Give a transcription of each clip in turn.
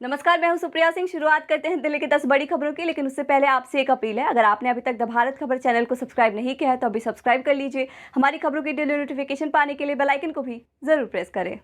नमस्कार, मैं हूं सुप्रिया सिंह। शुरुआत करते हैं दिल्ली की 10 बड़ी खबरों की, लेकिन उससे पहले आपसे एक अपील है। अगर आपने अभी तक द भारत खबर चैनल को सब्सक्राइब नहीं किया है तो अभी सब्सक्राइब कर लीजिए। हमारी खबरों की डेली नोटिफिकेशन पाने के लिए बेल आइकन को भी जरूर प्रेस करें।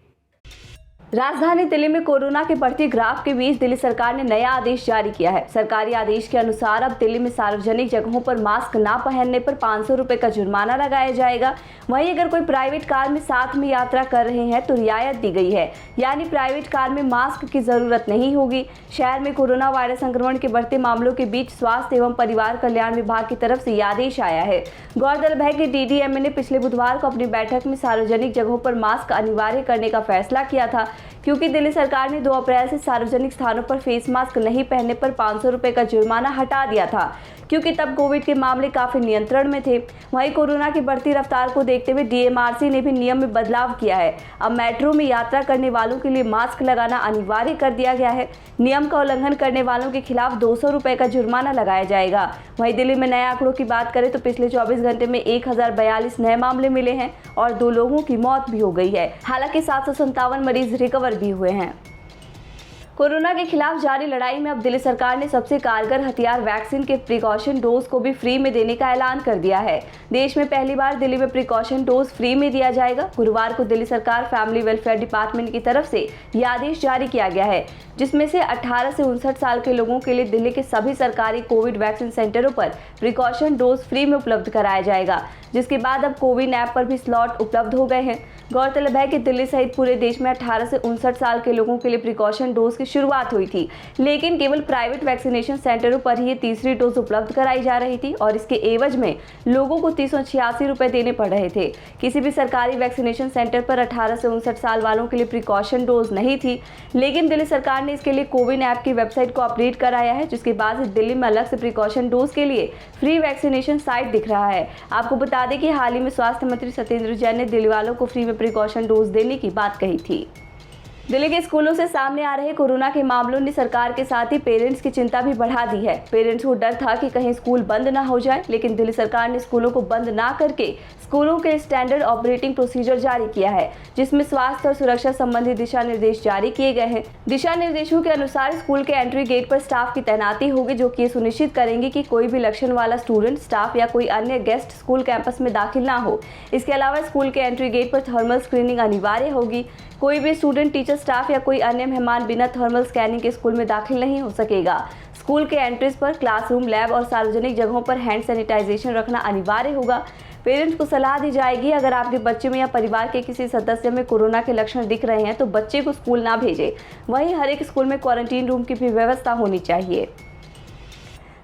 राजधानी दिल्ली में कोरोना के बढ़ते ग्राफ के बीच दिल्ली सरकार ने नया आदेश जारी किया है। सरकारी आदेश के अनुसार अब दिल्ली में सार्वजनिक जगहों पर मास्क न पहनने पर 500 रुपए का जुर्माना लगाया जाएगा। वहीं अगर कोई प्राइवेट कार में साथ में यात्रा कर रहे हैं तो रियायत दी गई है, यानी प्राइवेट कार में मास्क की जरूरत नहीं होगी। शहर में कोरोना वायरस संक्रमण के बढ़ते मामलों के बीच स्वास्थ्य एवं परिवार कल्याण विभाग की तरफ से यह आदेश आया है। गौरतलब है कि डीडीएमए ने पिछले बुधवार को अपनी बैठक में सार्वजनिक जगहों पर मास्क अनिवार्य करने का फैसला किया था, क्योंकि दिल्ली सरकार ने 2 अप्रैल से सार्वजनिक स्थानों पर फेस मास्क नहीं पहनने पर 500 रुपए का जुर्माना हटा दिया था, क्योंकि तब कोविड के मामले काफी नियंत्रण में थे। वहीं कोरोना की बढ़ती रफ्तार को देखते हुए डीएमआरसी ने भी नियम में बदलाव किया है। अब मेट्रो में यात्रा करने वालों के लिए मास्क लगाना अनिवार्य कर दिया गया है। नियम का उल्लंघन करने वालों के खिलाफ 200 रुपए का जुर्माना लगाया जाएगा। वहीं दिल्ली में नए आंकड़ों की बात करें तो पिछले 24 घंटे में 1042 नए मामले मिले हैं और 2 लोगों की मौत भी हो गई है। हालांकि 757 मरीज रिकवर भी हुए हैं। कोरोना के खिलाफ जारी लड़ाई में अब दिल्ली सरकार ने सबसे कारगर हथियार वैक्सीन के प्रिकॉशन डोज को भी फ्री में देने का ऐलान कर दिया है। देश में पहली बार दिल्ली में प्रिकॉशन डोज फ्री में दिया जाएगा। गुरुवार को दिल्ली सरकार फैमिली वेलफेयर डिपार्टमेंट की तरफ से यह आदेश जारी किया गया है, जिसमें से 18 से 59 साल के लोगों के लिए दिल्ली के सभी सरकारी कोविड वैक्सीन सेंटरों पर प्रिकॉशन डोज फ्री में उपलब्ध कराया जाएगा, जिसके बाद अब कोविन ऐप पर भी स्लॉट उपलब्ध हो गए हैं। गौरतलब है कि दिल्ली सहित पूरे देश में 18 से 59 साल के लोगों के लिए प्रिकॉशन डोज की शुरुआत हुई थी, लेकिन केवल प्राइवेट वैक्सीनेशन सेंटरों पर ही ये तीसरी डोज उपलब्ध कराई जा रही थी और इसके एवज में लोगों को 386 रुपए देने पड़ रहे थे। किसी भी सरकारी वैक्सीनेशन सेंटर पर 18 से 59 साल वालों के लिए प्रिकॉशन डोज नहीं थी, लेकिन दिल्ली सरकार ने इसके लिए कोविन ऐप की वेबसाइट को अपडेट कराया है, जिसके बाद दिल्ली में अलग से प्रिकॉशन डोज के लिए फ्री वैक्सीनेशन साइट दिख रहा है। आपको बता दें कि हाल ही में स्वास्थ्य मंत्री सत्येंद्र जैन ने दिल्ली वालों को फ्री में प्रिकॉशन डोज देने की बात कही थी। दिल्ली के स्कूलों से सामने आ रहे कोरोना के मामलों ने सरकार के साथ ही पेरेंट्स की चिंता भी बढ़ा दी है। पेरेंट्स को डर था कि कहीं स्कूल बंद ना हो जाए, लेकिन दिल्ली सरकार ने स्कूलों को बंद ना करके स्कूलों के स्टैंडर्ड ऑपरेटिंग प्रोसीजर जारी किया है, जिसमें स्वास्थ्य और सुरक्षा संबंधी दिशा निर्देश जारी किए गए हैं। दिशा निर्देशों के अनुसार स्कूल के एंट्री गेट पर स्टाफ की तैनाती होगी, जो कि सुनिश्चित करेंगे कि कोई भी लक्षण वाला स्टूडेंट, स्टाफ या कोई अन्य गेस्ट स्कूल कैंपस में दाखिल ना हो। इसके अलावा स्कूल के एंट्री गेट पर थर्मल स्क्रीनिंग अनिवार्य होगी। कोई भी स्टूडेंट, टीचर, स्टाफ या कोई अन्य मेहमान बिना थर्मल स्कैनिंग के स्कूल में दाखिल नहीं हो सकेगा। स्कूल के एंट्रीज पर, क्लासरूम, लैब और सार्वजनिक जगहों पर हैंड सैनिटाइजेशन रखना अनिवार्य होगा। पेरेंट्स को सलाह दी जाएगी, अगर आपके बच्चे में या परिवार के किसी सदस्य में कोरोना के लक्षण दिख रहे हैं तो बच्चे को स्कूल ना भेजें। वहीं हर एक स्कूल में क्वारंटीन रूम की भी व्यवस्था होनी चाहिए।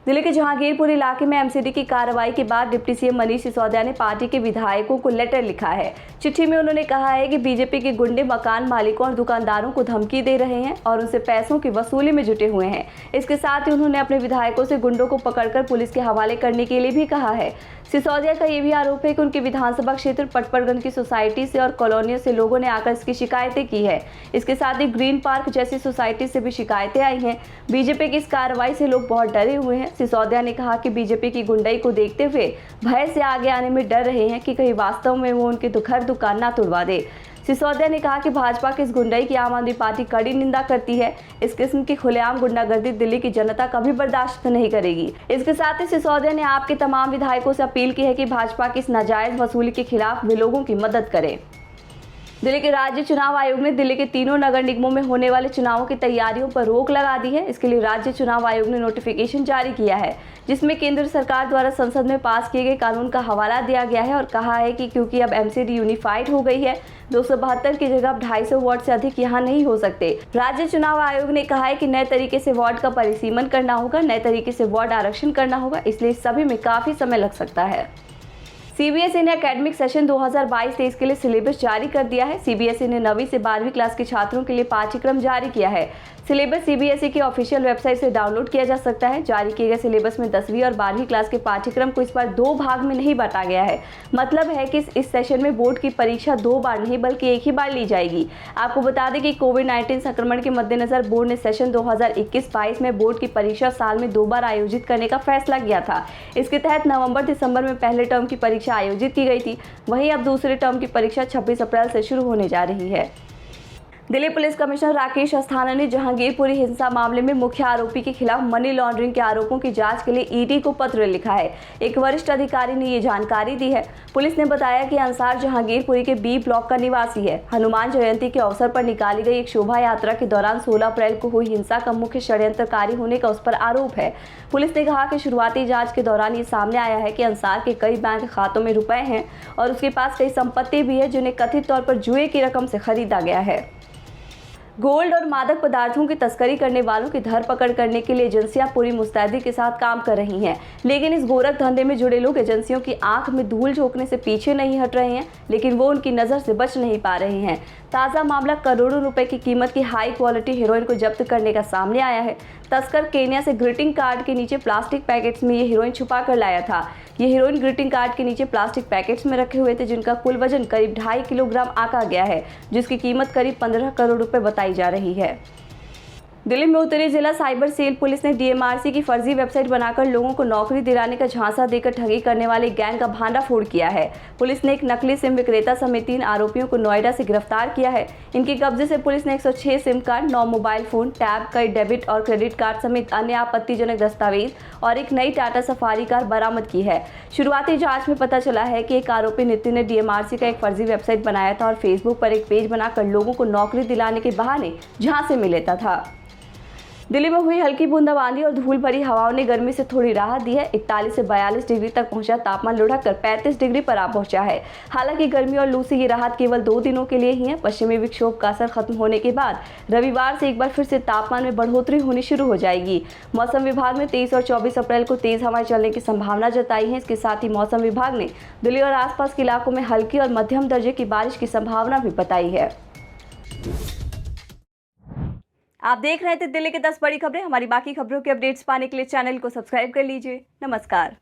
दिल्ली के जहांगीरपुर इलाके में एमसीडी की कार्रवाई के बाद डिप्टी सीएम मनीष सिसोदिया ने पार्टी के विधायकों को लेटर लिखा है। चिट्ठी में उन्होंने कहा है कि बीजेपी के गुंडे मकान मालिकों और दुकानदारों को धमकी दे रहे हैं और उनसे पैसों की वसूली में जुटे हुए हैं। इसके साथ ही उन्होंने अपने विधायकों से गुंडों को पकड़कर पुलिस के हवाले करने के लिए भी कहा है। सिसोदिया का ये भी आरोप है कि उनके विधानसभा क्षेत्र पटपरगंज की सोसाइटी से और कॉलोनियों से लोगों ने आकर इसकी शिकायतें की है। इसके साथ ही ग्रीन पार्क जैसी सोसाइटी से भी शिकायतें आई हैं। बीजेपी की इस कार्रवाई से लोग बहुत डरे हुए हैं। सिसोदिया ने कहा कि बीजेपी की गुंडाई को देखते हुए भय से आगे आने में डर रहे हैं कि कहीं वास्तव में वो उनके घर दुकान ना तोड़वा दे। सिसोदिया ने कहा कि भाजपा की इस गुंडाई की आम आदमी पार्टी कड़ी निंदा करती है। इस किस्म की खुलेआम गुंडागर्दी दिल्ली की जनता कभी बर्दाश्त नहीं करेगी। इसके साथ ही सिसोदिया ने आपके तमाम विधायकों से अपील की है कि भाजपा की इस नाजायज वसूली के खिलाफ वे लोगों की मदद करें। दिल्ली के राज्य चुनाव आयोग ने दिल्ली के तीनों नगर निगमों में होने वाले चुनावों की तैयारियों पर रोक लगा दी है। इसके लिए राज्य चुनाव आयोग ने नोटिफिकेशन जारी किया है, जिसमें केंद्र सरकार द्वारा संसद में पास किए गए कानून का हवाला दिया गया है और कहा है कि क्योंकि अब एमसीडी यूनिफाइड हो गई है, 272 की जगह अब 250 वार्ड से अधिक यहाँ नहीं हो सकते। राज्य चुनाव आयोग ने कहा है कि नए तरीके से वार्ड का परिसीमन करना होगा, नए तरीके से वार्ड आरक्षण करना होगा, इसलिए सभी में काफी समय लग सकता है। सीबीएसई ने एकेडमिक सेशन 2022-23 के लिए सिलेबस जारी कर दिया है। सीबीएसई ने 9वीं से 12वीं क्लास के छात्रों के लिए पाठ्यक्रम जारी किया है। सिलेबस सीबीएसई की ऑफिशियल वेबसाइट से डाउनलोड किया जा सकता है। जारी किए गए सिलेबस में 10वीं और 12वीं क्लास के पाठ्यक्रम को इस बार 2 भाग में नहीं बांटा गया है। मतलब है कि इस सेशन में बोर्ड की परीक्षा 2 बार नहीं बल्कि एक ही बार ली जाएगी। आपको बता दें कि कोविड-19 संक्रमण के मद्देनजर बोर्ड ने सेशन 2021-22 में बोर्ड की परीक्षा साल में 2 बार आयोजित करने का फैसला किया था। इसके तहत नवंबर-दिसंबर में पहले टर्म की परीक्षा आयोजित की गई थी। वहीं अब दूसरे टर्म की परीक्षा 26 अप्रैल से शुरू होने जा रही है। दिल्ली पुलिस कमिश्नर राकेश अस्थाना ने जहांगीरपुरी हिंसा मामले में मुख्य आरोपी के खिलाफ मनी लॉन्ड्रिंग के आरोपों की जांच के लिए ईडी को पत्र लिखा है। एक वरिष्ठ अधिकारी ने ये जानकारी दी है। पुलिस ने बताया कि अंसार जहांगीरपुरी के बी ब्लॉक का निवासी है। हनुमान जयंती के अवसर पर निकाली गई एक शोभा यात्रा के दौरान 16 अप्रैल को हुई हिंसा का मुख्य षड्यंत्रकारी होने का उस पर आरोप है। पुलिस ने कहा कि शुरुआती जांच के दौरान ये सामने आया है कि अंसार के कई बैंक खातों में रुपए हैं और उसके पास कई संपत्ति भी है जिन्हें कथित तौर पर जुए की रकम से खरीदा गया है। गोल्ड और मादक पदार्थों की तस्करी करने वालों की धरपकड़ करने के लिए एजेंसियां पूरी मुस्तैदी के साथ काम कर रही हैं, लेकिन इस गोरख धंधे में जुड़े लोग एजेंसियों की आंख में धूल झोंकने से पीछे नहीं हट रहे हैं, लेकिन वो उनकी नज़र से बच नहीं पा रहे हैं। ताज़ा मामला करोड़ों रुपए की कीमत की हाई क्वालिटी हेरोइन को जब्त करने का सामने आया है। तस्कर केन्या से ग्रीटिंग कार्ड के नीचे प्लास्टिक पैकेट्स में ये हेरोइन छुपा कर लाया था। ये हेरोइन ग्रीटिंग कार्ड के नीचे प्लास्टिक पैकेट्स में रखे हुए थे, जिनका कुल वजन करीब 2.5 किलोग्राम आंका गया है, जिसकी कीमत करीब 15 करोड़ रुपए बताई जा रही है। दिल्ली में उत्तरी जिला साइबर सेल पुलिस ने डीएमआरसी की फर्जी वेबसाइट बनाकर लोगों को नौकरी दिलाने का झांसा देकर ठगी करने वाले गैंग का भांडाफोड़ किया है। पुलिस ने एक नकली सिम विक्रेता समेत 3 आरोपियों को नोएडा से गिरफ्तार किया है। इनके कब्जे से पुलिस ने 106 SIM card, 9 mobile phone, tab, कई डेबिट और क्रेडिट कार्ड समेत अन्य आपत्तिजनक दस्तावेज और एक नई टाटा सफारी कार बरामद की है। शुरुआती जांच में पता चला है कि एक आरोपी नितिन ने डीएमआरसी का एक फर्जी वेबसाइट बनाया था और फेसबुक पर एक पेज बनाकर लोगों को नौकरी दिलाने के बहाने झांसे में लेता था। दिल्ली में हुई हल्की बूंदाबांदी और धूल भरी हवाओं ने गर्मी से थोड़ी राहत दी है। 41 से 42 डिग्री तक पहुंचा तापमान लुढ़ककर 35 डिग्री पर आ पहुंचा है। हालांकि गर्मी और लू से ये राहत केवल 2 दिनों के लिए ही है। पश्चिमी विक्षोभ का असर खत्म होने के बाद रविवार से एक बार फिर से तापमान में बढ़ोतरी होनी शुरू हो जाएगी। मौसम विभाग ने 23 और 24 अप्रैल को तेज हवाएं चलने की संभावना जताई है। इसके साथ ही मौसम विभाग ने दिल्ली और आसपास के इलाकों में हल्की और मध्यम दर्जे की बारिश की संभावना भी बताई है। आप देख रहे थे दिल्ली की 10 बड़ी खबरें। हमारी बाकी खबरों के अपडेट्स पाने के लिए चैनल को सब्सक्राइब कर लीजिए। नमस्कार।